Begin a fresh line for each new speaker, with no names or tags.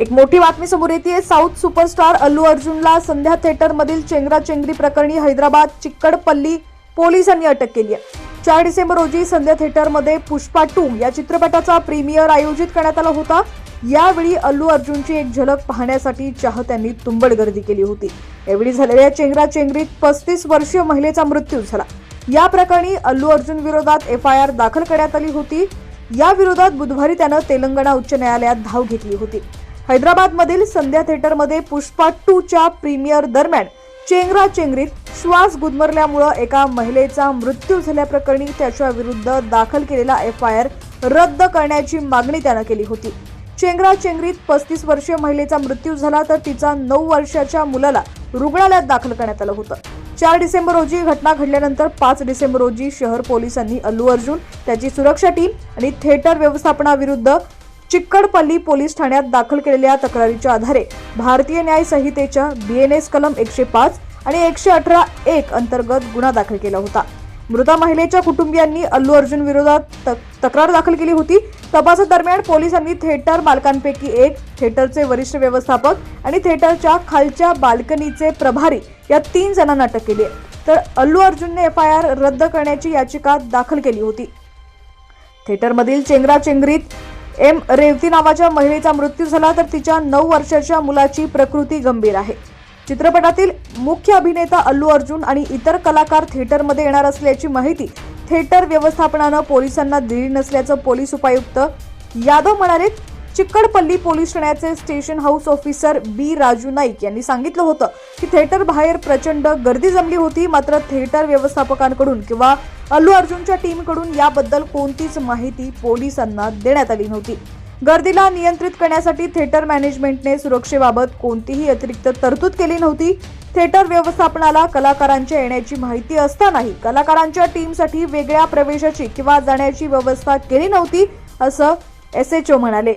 एक मोठी बातमी समोर येते। साऊथ सुपरस्टार अल्लू अर्जुनला संध्या थिएटर मधील चेंगराचेंगरी प्रकरणी हैदराबाद चिक्कडपल्ली पोलिसांनी अटक केली आहे। 4 डिसेंबर रोजी संध्या थिएटर मध्ये पुष्पा 2 या चित्रपटाचा प्रीमियर आयोजित करण्यात आला होता। यावेळी अल्लू अर्जुनची एक झलक पाहण्यासाठी चाहत्यांनी तुंबड गर्दी केली होती। यावेळी झालेल्या चेंगराचेंगरीत 35 वर्षीय महिलेचा मृत्यू झाला। या प्रकरणी अल्लू अर्जुन विरोधात FIR दाखल करण्यात आली होती। या विरोधात बुधवारी त्यानं तेलंगणा उच्च न्यायालयात धाव घेतली होती। हैदराबाद मधील संध्या थिएटर मध्ये पुष्पा 2 च्या प्रीमियर दरम्यान चेंगराचेंगरीत श्वास गुदमरल्यामुळे एका महिलेचा मृत्यू झाल्याप्रकरणी त्याच्या विरुद्ध दाखल केलेला FIR रद्द करण्याची मागणी त्यानं केली होती। चेंगराचेंगरीत 35 वर्षीय महिलेचा मृत्यू झाला तर तिचा 9 वर्षाच्या मुलाला रुग्णालयात दाखल करण्यात आलं होतं। 4 डिसेंबर रोजी घटना घडल्यानंतर 5 डिसेंबर रोजी शहर पोलिसांनी अल्लू अर्जुन, त्याची सुरक्षा टीम आणि थिएटर व्यवस्थापनाविरुद्ध चिक्कडपल्ली पोलीस ठाण्यात दाखल केलेल्या तक्रारीच्या आधारे भारतीय न्याय संहितेच्या BNS कलम 105 आणि 118(1) अंतर्गत गुन्हा दाखल केला होता। मृत महिलेच्या कुटुंबियांनी अल्लू अर्जुन विरोधात तक्रार दाखल केली होती। तपासादरम्यान पोलिसांनी थिएटर मालकांपैकी एक, थिएटरचे वरिष्ठ व्यवस्थापक आणि थिएटरच्या खालच्या बाल्कनीचे प्रभारी या 3 जणांना अटक केली आहे। तर अल्लू अर्जुनने FIR रद्द करण्याची याचिका दाखल केली होती। थिएटरमधील चेंगराचेंगरीत रेवती नावाच्या महिलेचा मृत्यू झाला तर तिच्या 9 वर्षाच्या मुलाची प्रकृती गंभीर आहे। चित्रपटातील मुख्य अभिनेता अल्लू अर्जुन आणि इतर कलाकार थिएटरमध्ये येणार असल्याची माहिती थिएटर व्यवस्थापनानं पोलिसांना दिली नसल्याचं पोलीस उपायुक्त यादव म्हणाले। चिक्कडपल्ली पोलीस ठाण्याचे station house officer B Raju Naik यांनी सांगितलं होतं की थिएटर बाहेर प्रचंड गर्दी जमली होती, मात्र थिएटर व्यवस्थापकांकडून किंवा अल्लू अर्जुनच्या टीमकडून याबद्दल कोणतीच माहिती पोलिसांना देण्यात आली नव्हती। गर्दीला नियंत्रित करण्यासाठी थिएटर मॅनेजमेंटने सुरक्षेबाबत कोणतीही अतिरिक्त तरतूद केली नव्हती। थिएटर व्यवस्थापनाला कलाकारांच्या येण्याची माहिती असतानाही कलाकारांच्या टीमसाठी वेगळ्या प्रवेशाची किंवा जाण्याची व्यवस्था केली नव्हती, असं SHO म्हणाले।